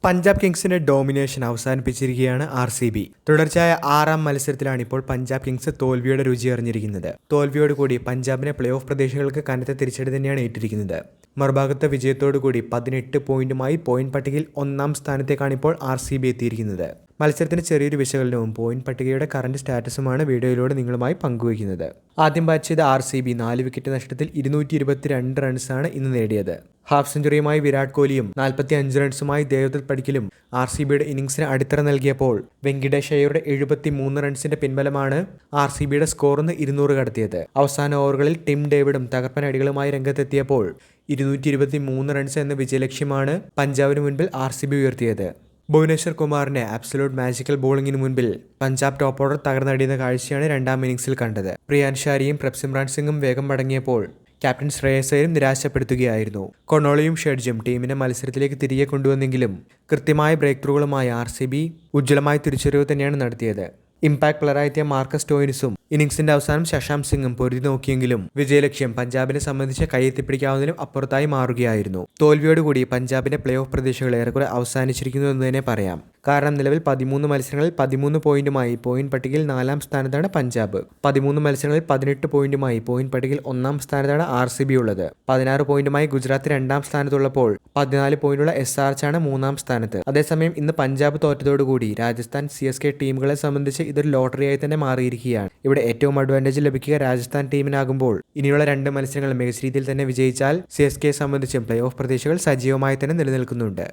പഞ്ചാബ് കിങ്സിന്റെ ഡോമിനേഷൻ അവസാനിപ്പിച്ചിരിക്കുകയാണ് RCB. തുടർച്ചയായ 6ാം മത്സരത്തിലാണ് ഇപ്പോൾ പഞ്ചാബ് കിങ്സ് തോൽവിയുടെ രുചി അറിഞ്ഞിരിക്കുന്നത്. തോൽവിയോടുകൂടി പഞ്ചാബിനെ പ്ലേ ഓഫ് പ്രതീക്ഷകൾക്ക് കനത്ത തിരിച്ചടി തന്നെയാണ് ഏറ്റിരിക്കുന്നത്. മറുഭാഗത്തെ വിജയത്തോടുകൂടി 18 പോയിന്റുമായി പോയിന്റ് പട്ടികയിൽ 1ാം സ്ഥാനത്തേക്കാണ് ഇപ്പോൾ RCB എത്തിയിരിക്കുന്നത്. മത്സരത്തിന് ചെറിയൊരു വിശകലനവും പോയിന്റ് പട്ടികയുടെ കറന്റ് സ്റ്റാറ്റസുമാണ് വീഡിയോയിലൂടെ നിങ്ങളുമായി പങ്കുവയ്ക്കുന്നത്. ആദ്യം ബാറ്റ് ചെയ്ത RCB 4 വിക്കറ്റ് നഷ്ടത്തിൽ 222 റൺസാണ് ഇന്ന് നേടിയത്. ഹാഫ് സെഞ്ചുറിയുമായി വിരാട് കോഹ്ലിയും 45 റൺസുമായി ദേവദത്ത് പടിക്കലും RCBയുടെ ഇന്നിംഗ്സിന് അടിത്തറ നൽകിയപ്പോൾ വെങ്കിടേഷ് അയ്യരുടെ 73 റൺസിന്റെ പിൻബലമാണ് RCBയുടെ സ്കോറിന് 200 കടത്തിയത്. അവസാന ഓവറുകളിൽ ടിം ഡേവിഡും തകർപ്പൻ അടികളുമായി രംഗത്തെത്തിയപ്പോൾ 223 റൺസ് എന്ന വിജയലക്ഷ്യമാണ് പഞ്ചാബിന് മുൻപിൽ RCB ഉയർത്തിയത്. ഭുവനേശ്വർ കുമാറിന്റെ ആബ്സലൂട്ട് മാജിക്കൽ ബോളിംഗിന് മുൻപിൽ പഞ്ചാബ് ടോപ്പ് ഓർഡർ തകർന്നടിയുന്ന കാഴ്ചയാണ് 2ാം ഇന്നിംഗ്സിൽ കണ്ടത്. പ്രിയാൻഷ് ഷാരിയും പ്രഭ്സിമ്രാൻ സിംഗും വേഗം മടങ്ങിയപ്പോൾ ക്യാപ്റ്റൻ ശ്രേയസ് അയ്യരും നിരാശപ്പെടുത്തുകയായിരുന്നു. കൊണോളിയും ഷെഡ്ജും ടീമിനെ മത്സരത്തിലേക്ക് തിരികെ കൊണ്ടുവന്നെങ്കിലും കൃത്യമായ ബ്രേക്ക് ത്രൂകളുമായി RCB ഉജ്ജ്വലമായ തിരിച്ചുവരവ് തന്നെയാണ് നടത്തിയത്. ഇമ്പാക്ട് പ്ലെയറായെത്തിയ മാർക്കസ് സ്റ്റോയിനിസും ഇന്നിംഗ്സിന്റെ അവസാനം ശശാങ്ക് സിംഗും പൊരുതി നോക്കിയെങ്കിലും വിജയലക്ഷ്യം പഞ്ചാബിനെ സംബന്ധിച്ച് കൈയെത്തിപ്പിടിക്കാവുന്നതിനും അപ്പുറത്തായി മാറുകയായിരുന്നു. തോൽവിയോടുകൂടി പഞ്ചാബിന്റെ പ്ലേ ഓഫ് പ്രതീക്ഷകൾ ഏറെക്കുറെ അവസാനിച്ചിരിക്കുന്നു എന്ന് തന്നെ പറയാം. കാരണം നിലവിൽ 13 മത്സരങ്ങളിൽ 13 പോയിന്റുമായി പോയിന്റ് പട്ടികയിൽ 4ാം സ്ഥാനത്താണ് പഞ്ചാബ്. 13 മത്സരങ്ങളിൽ 18 പോയിന്റുമായി പോയിന്റ് പട്ടികയിൽ 1ാം സ്ഥാനത്താണ് RCB ഉള്ളത്. 16 പോയിന്റുമായി ഗുജറാത്ത് 2ാം സ്ഥാനത്തുള്ളപ്പോൾ 14 പോയിന്റുള്ള SRH ആണ് 3ാം സ്ഥാനത്ത്. അതേസമയം ഇന്ന് പഞ്ചാബ് തോറ്റതോടുകൂടി രാജസ്ഥാൻ CSK ടീമുകളെ സംബന്ധിച്ച് ഇതൊരു ലോട്ടറിയായി തന്നെ മാറിയിരിക്കുകയാണ്. ഇവിടെ ഏറ്റവും അഡ്വാൻറ്റേജ് ലഭിക്കുക രാജസ്ഥാൻ ടീമിനാകുമ്പോൾ ഇനിയുള്ള 2 മത്സരങ്ങൾ മികച്ച രീതിയിൽ തന്നെ വിജയിച്ചാൽ CSKയെ സംബന്ധിച്ചും പ്ലേ ഓഫ് പ്രതീക്ഷകൾ സജീവമായി തന്നെ നിലനിൽക്കുന്നുണ്ട്.